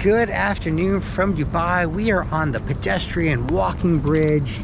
Good afternoon from Dubai. We are on the pedestrian walking bridge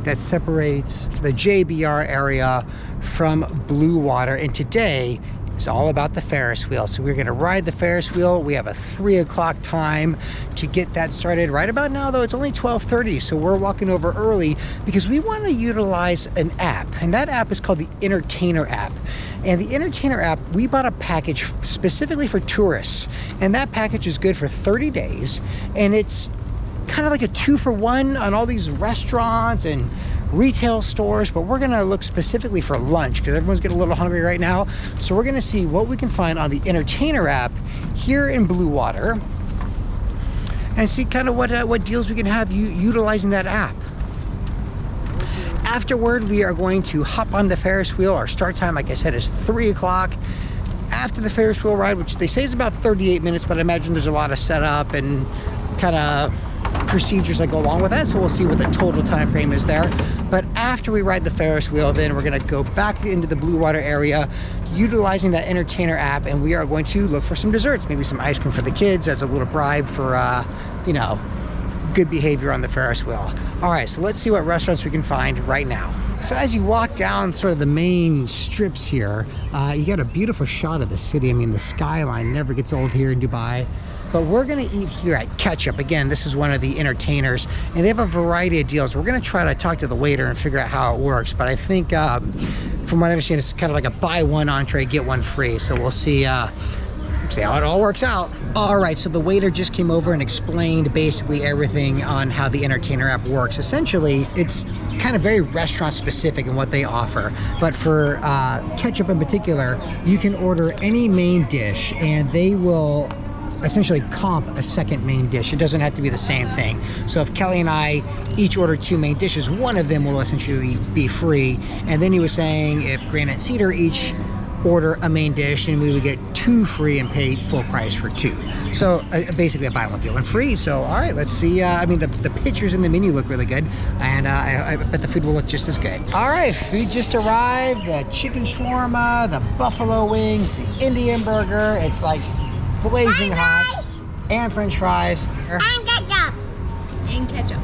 that separates the JBR area from Bluewater, and today is all about the Ferris wheel. So we're going to ride the Ferris wheel. We have a 3 o'clock time to get that started. Right about now though, it's only 12:30, so we're walking over early because we want to utilize an app, and that app is called the Entertainer app. And the Entertainer app, we bought a package specifically for tourists, and that package is good for 30 days, and it's kind of like a 2-for-1 on all these restaurants and retail stores, but we're gonna look specifically for lunch because everyone's getting a little hungry right now. So we're gonna see what we can find on the Entertainer app here in Bluewater and see kind of what deals we can have utilizing that app. Afterward, we are going to hop on the Ferris wheel. Our start time, like I said, is 3 o'clock. After the Ferris wheel ride, which they say is about 38 minutes, but I imagine there's a lot of setup and kind of procedures that go along with that, so we'll see what the total time frame is there. But after we ride the Ferris wheel, then we're going to go back into the Bluewater area utilizing that Entertainer app, and we are going to look for some desserts, maybe some ice cream for the kids as a little bribe for you know, good behavior on the Ferris wheel. All right, so let's see what restaurants we can find right now. So as you walk down sort of the main strips here, you got a beautiful shot of the city. I mean, the skyline never gets old here in Dubai. But we're gonna eat here at Ketch Up. Again, this is one of the Entertainers, and they have a variety of deals. We're gonna try to talk to the waiter and figure out how it works. But I think, from what I understand, it's kind of like a buy one entree, get one free. So we'll see how it all works out. All right, so the waiter just came over and explained basically everything on how the Entertainer app works. Essentially, it's kind of very restaurant specific in what they offer. But for Ketch Up in particular, you can order any main dish and they will essentially comp a second main dish. It doesn't have to be the same thing. So if Kelly and I each order 2 main dishes, one of them will essentially be free. And then he was saying if Grant and Cedar each order a main dish, and we would get 2 free and pay full price for 2. So basically a buy one get one free. So all right, let's see. I mean, the pictures in the menu look really good, and I bet the food will look just as good. All right, food just arrived. The chicken shawarma, the buffalo wings, the Indian burger. It's like blazing hot, and French fries. And ketchup. And ketchup.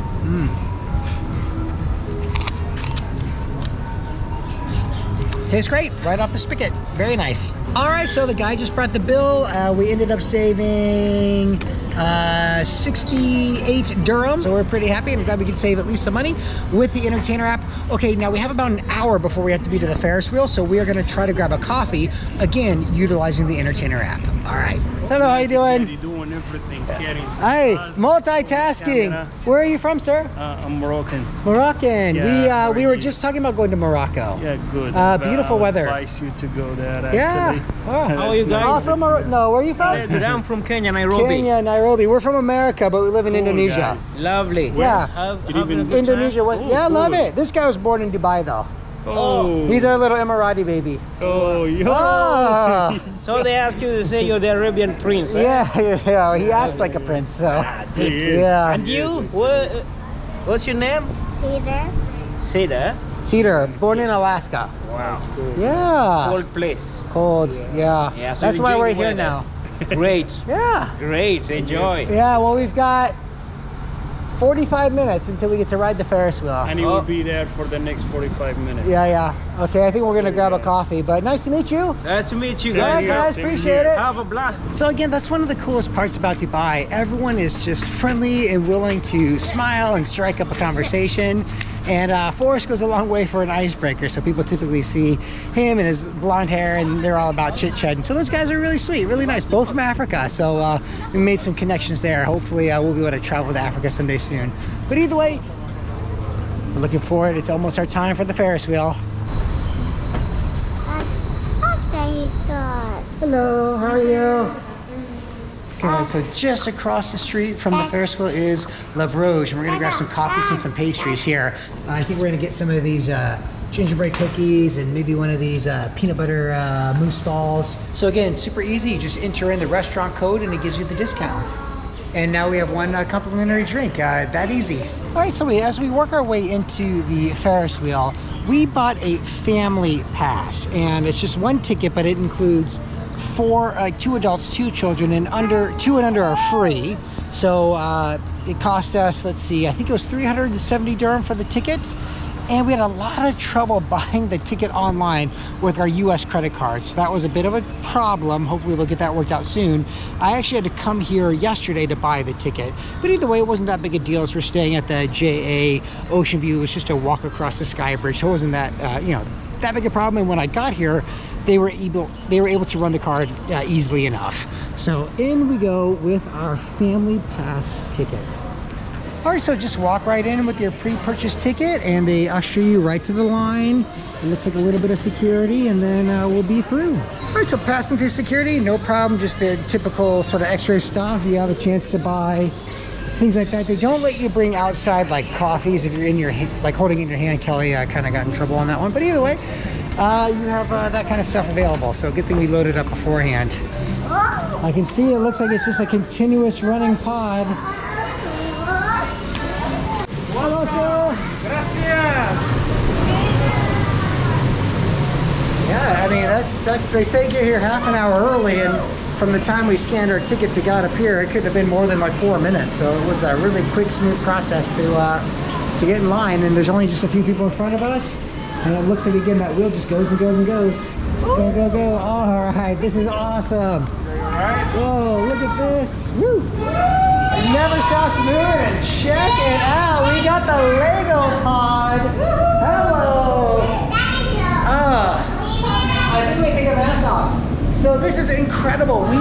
Tastes great, right off the spigot. Very nice. All right, so the guy just brought the bill. We ended up saving 68 dirhams. So we're pretty happy, and I'm glad we could save at least some money with the Entertainer app. Okay, now we have about an hour before we have to be to the Ferris wheel, so we are gonna try to grab a coffee, again, utilizing the Entertainer app. All right. So how you doing? You're doing everything, carrying. Hey, multitasking. Where are you from, sir? I'm Moroccan. Moroccan. Yeah, we were just talking about going to Morocco. Yeah, good. Beautiful weather. I advise you to go there, actually. Yeah. Oh. How are you guys? Also, no, where are you from? I'm from Kenya, Nairobi. Kenya, Nairobi. We're from America, but we live in Indonesia. Guys. Lovely. Yeah. Indonesia. Oh, Yeah, I love cool. it. This guy was born in Dubai, though. Oh. He's our little Emirati baby. Oh, yo. Oh. So they ask you to say you're the Arabian prince. Eh? Yeah. He acts like a prince, so. He is. Yeah. And you? What's your name? Cedar. Cedar. Cedar, born in Alaska. Wow. That's cool. Yeah. Cold place. Cold. Yeah. Yeah, so That's you why enjoy we're the here weather. now. Great. Yeah. Great. Enjoy. Yeah. Well, we've got 45 minutes until we get to ride the Ferris wheel. And he will be there for the next 45 minutes. Yeah. Okay, I think we're gonna grab a coffee, but nice to meet you. Nice to meet you Same guys. here. Guys, Same appreciate here. it. Have a blast. So again, that's one of the coolest parts about Dubai. Everyone is just friendly and willing to smile and strike up a conversation. And Forrest goes a long way for an icebreaker. So people typically see him and his blonde hair, and they're all about chit-chatting. So those guys are really sweet, really nice, both from Africa. So we made some connections there. Hopefully we'll be able to travel to Africa someday soon. But either way, we're looking forward. It's almost our time for the Ferris wheel. Hello, how are you? Okay, so just across the street from the Ferris wheel is Brioche, and we're gonna grab some coffees and some pastries here. I think we're gonna get some of these gingerbread cookies and maybe one of these peanut butter mousse balls. So again, super easy. You just enter in the restaurant code and it gives you the discount. And now we have one complimentary drink, that easy. All right, so as we work our way into the Ferris wheel, we bought a family pass, and it's just one ticket, but it includes 2 adults, 2 children, and 2 and under are free. So it cost us, let's see, I think it was 370 dirham for the ticket. And we had a lot of trouble buying the ticket online with our US credit cards. So that was a bit of a problem. Hopefully we'll get that worked out soon. I actually had to come here yesterday to buy the ticket. But either way, it wasn't that big a deal. As we're staying at the JA Ocean View. It was just a walk across the Sky Bridge. So it wasn't that, that big a problem. And when I got here, they were able to run the card easily enough. So in we go with our family pass ticket. All right, so just walk right in with your pre-purchased ticket and they usher you right to the line. It looks like a little bit of security and then we'll be through. All right, so passing through security, no problem, just the typical sort of x-ray stuff. You have a chance to buy things like that. They don't let you bring outside like coffees if you're in your, like holding it in your hand. Kelly kind of got in trouble on that one, but either way, you have that kind of stuff available. So good thing we loaded up beforehand. I can see it looks like it's just a continuous running pod. Hello, sir. Gracias. Yeah, I mean, that's they say get here half an hour early, and from the time we scanned our ticket to got up here, it couldn't have been more than like 4 minutes. So it was a really quick, smooth process to get in line, and there's only just a few people in front of us, and it looks like, again, that wheel just goes and goes and goes. Go, go, go. All right, this is awesome. Whoa, look at this. Woo. It never stops moving, and check it out. We got the Lego pod. Hello. I think we take a mask off. So this is incredible. We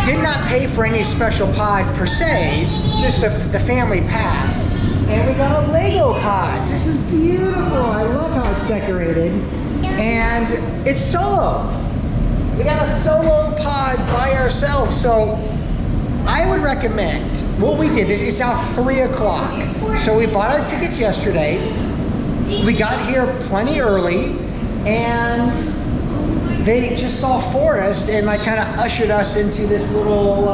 did not pay for any special pod per se, just the family pass. And we got a Lego pod. This is beautiful. I love how it's decorated. And it's solo. We got a solo pod by ourselves. So I would recommend, what we did, it's now 3 o'clock. So we bought our tickets yesterday. We got here plenty early, and they just saw Forrest and like kind of ushered us into this little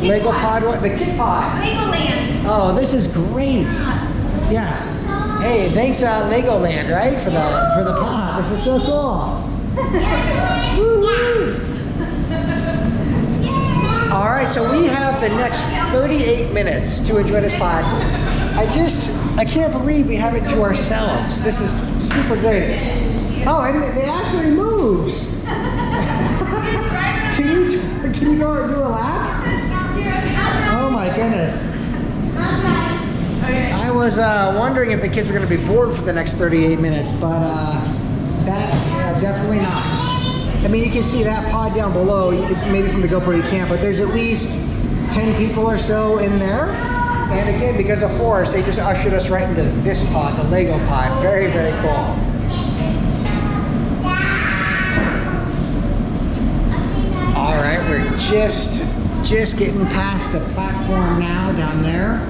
Lego pod, the kid pod. Legoland. Oh, this is great. Yeah. Hey, thanks Legoland, right, for the pod. This is so cool. All right, so we have the next 38 minutes to enjoy this pod. I can't believe we have it to ourselves. This is super great. Oh, and it actually moves. Can you go and do a lap? Oh my goodness. I was wondering if the kids were going to be bored for the next 38 minutes, but definitely not. I mean, you can see that pod down below. Maybe from the GoPro you can't, but there's at least 10 people or so in there. And again, because of Forrest, they just ushered us right into this pod, the Lego pod. Very, very cool. All right, we're just getting past the platform now down there.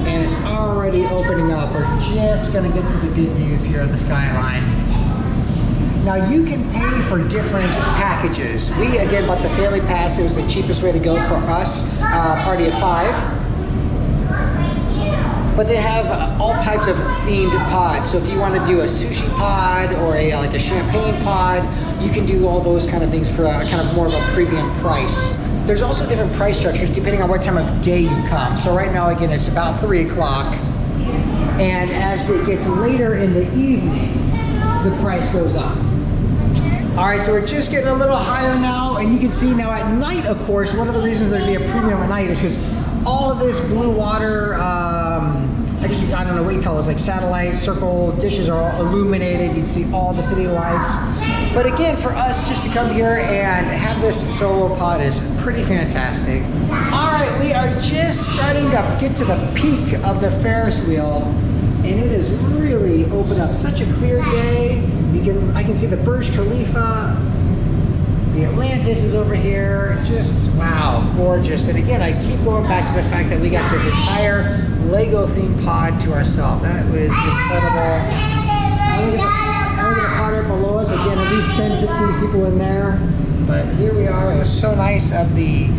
And it's already opening up. We're just gonna get to the good views here of the skyline. Now you can pay for different packages. We again bought the family pass. It was the cheapest way to go for us, party of 5. But they have all types of themed pods. So if you want to do a sushi pod or like a champagne pod, you can do all those kind of things for a kind of more of a premium price. There's also different price structures depending on what time of day you come. So right now, again, it's about 3 o'clock. And as it gets later in the evening, the price goes up. All right, so we're just getting a little higher now. And you can see now at night, of course, one of the reasons there'd be a premium at night is because all of this blue water, I don't know what you call those, like satellite circle dishes are all illuminated. You'd see all the city lights. But again, for us just to come here and have this solo pod is pretty fantastic. All right, we are just starting to get to the peak of the Ferris wheel, and it is really opened up. Such a clear day. I can see the Burj Khalifa. The Atlantis is over here. Just, wow, gorgeous. And again, I keep going back to the fact that we got this entire Lego themed pod to ourselves. That was incredible. Look at the pod right below us. Again, at least 10, 15 people in there. But here we are. It was so nice of the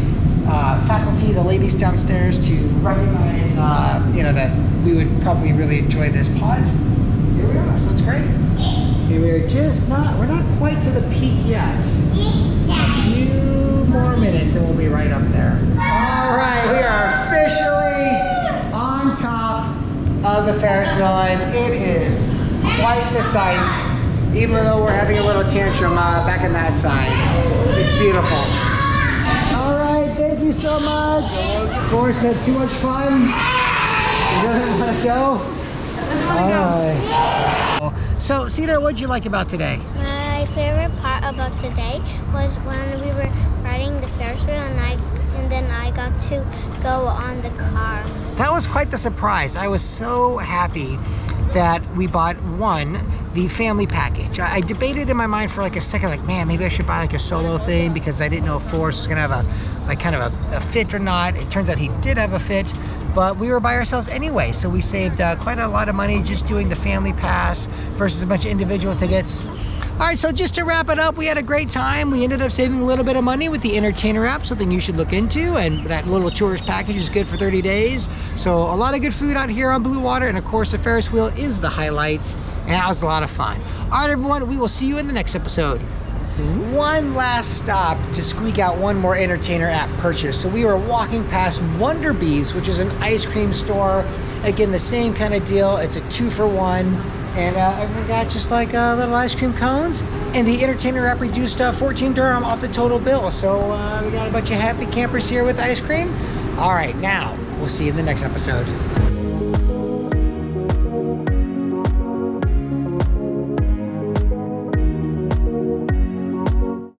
faculty, the ladies downstairs, to recognize, that we would probably really enjoy this pod. Here we are. So it's great. We're not quite to the peak yet. A few more minutes and we'll be right up there. love the Ferris wheel, and it is quite the sight. Even though we're having a little tantrum back on that side. It's beautiful. All right, thank you so much. Of course, had too much fun. You don't want to go? All right. So, Cedar, what'd you like about today? My favorite part about today was when we were riding the Ferris wheel and then I got to go on the car. That was quite the surprise. I was so happy that we bought the family package. I debated in my mind for like a second, like, man, maybe I should buy like a solo thing because I didn't know if Forrest was gonna have a fit or not. It turns out he did have a fit, but we were by ourselves anyway, so we saved quite a lot of money just doing the family pass versus a bunch of individual tickets. All right, so just to wrap it up, we had a great time. We ended up saving a little bit of money with the Entertainer app, something you should look into, and that little tourist package is good for 30 days. So a lot of good food out here on Bluewater, and of course the Ferris wheel is the highlight, and that was a lot of fun. All right, everyone, we will see you in the next episode. One last stop to squeak out one more Entertainer app purchase. So we were walking past Wonderbee's, which is an ice cream store. Again, the same kind of deal. It's a 2-for-1. And everyone got just like little ice cream cones. And the Entertainer app reduced 14 dirham off the total bill. So we got a bunch of happy campers here with ice cream. All right, now we'll see you in the next episode.